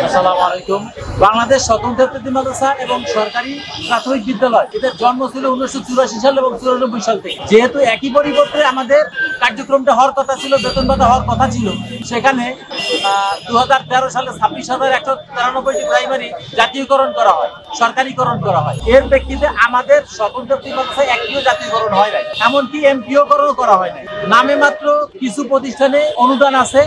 আসসালামু আলাইকুম। বাংলাদেশ স্বতন্ত্র ইফতেদায়ী মাদ্রাসা এবং সরকারি প্রাথমিক বিদ্যালয় এদের জন্ম ছিল 1984 সাল এবং 94 সাল থেকে। যেহেতু একই পরিবর্তে আমাদের কার্যক্রমটা হওয়ার কথা ছিল, বেতন ভাতা হওয়ার কথা ছিল, সেখানে 2013 সালে 26,193টি প্রাইমারি জাতীয়করণ করা হয়, সরকারিকরণ করা হয়। এর প্রেক্ষিতে আমাদের স্বতন্ত্র ইফতেদায়ী মাদ্রাসায় একটিও জাতীয়করণ হয় নাই, এমনকি এমপিওকরণও করা হয় নাই। নামে মাত্র কিছু প্রতিষ্ঠানে অনুদান আছে,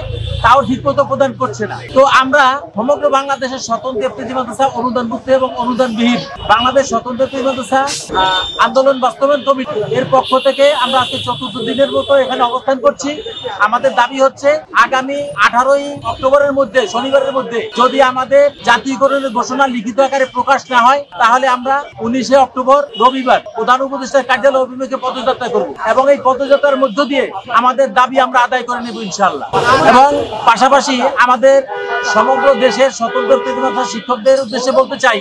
তাও ঠিকমতো প্রদান করছে না। তো আমরা সমগ্র বাংলাদেশের স্বতন্ত্র ইফতেদায়ী মাদ্রাসা অনুদানমুক্ত এবং অনুদানবিহীন বাংলাদেশ স্বতন্ত্র ইফতেদায়ী মাদ্রাসা আন্দোলন বাস্তবায়ন কমিটি এর পক্ষ থেকে আমরা আজকে 4র্থ দিনের মতো এখানে অবস্থান করছি। আমাদের দাবি হচ্ছে আগামী 18ই অক্টোবরের মধ্যে, শনিবারের মধ্যে যদি আমাদের জাতীয়করণের ঘোষণা লিখিত আকারে প্রকাশ না হয়, তাহলে আমরা 19শে অক্টোবর রবিবার প্রধান উপদেষ্টার কার্যালয় অভিমুখে পদযাত্রা করব এবং এই পদযাত্রার মধ্য দিয়ে আমাদের দাবি আমরা আদায় করে নেব ইনশাআল্লাহ। এবং পাশাপাশি আমাদের সমগ্র দেশের স্বতন্ত্র ইফতেদায়ী মাদ্রাসা শিক্ষকদের উদ্দেশ্যে বলতে চাই,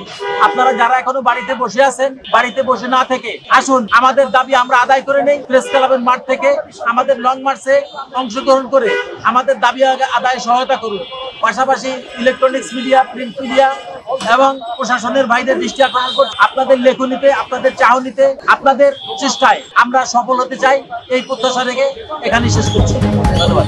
আপনারা যারা এখনো বাড়িতে বসে আছেন, বাড়িতে বসে না থেকে আসুন, আমাদের দাবি আমরা আদায় করে নেই। প্রেস ক্লাবের মাঠ থেকে আমাদের লং মার্চে অংশগ্রহণ করে আমাদের দাবি আদায়ে সহায়তা করুন। পাশাপাশি ইলেকট্রনিক্স মিডিয়া, প্রিন্ট মিডিয়া এবং প্রশাসনের ভাইদের দৃষ্টি আকর্ষণ করছি। আপনাদের লেখনীতে, আপনাদের চাহনিতে, আপনাদের চেষ্টায় আমরা সফল হতে চাই। এই প্রত্যাশা রেখে এখানে শেষ করছি। ধন্যবাদ।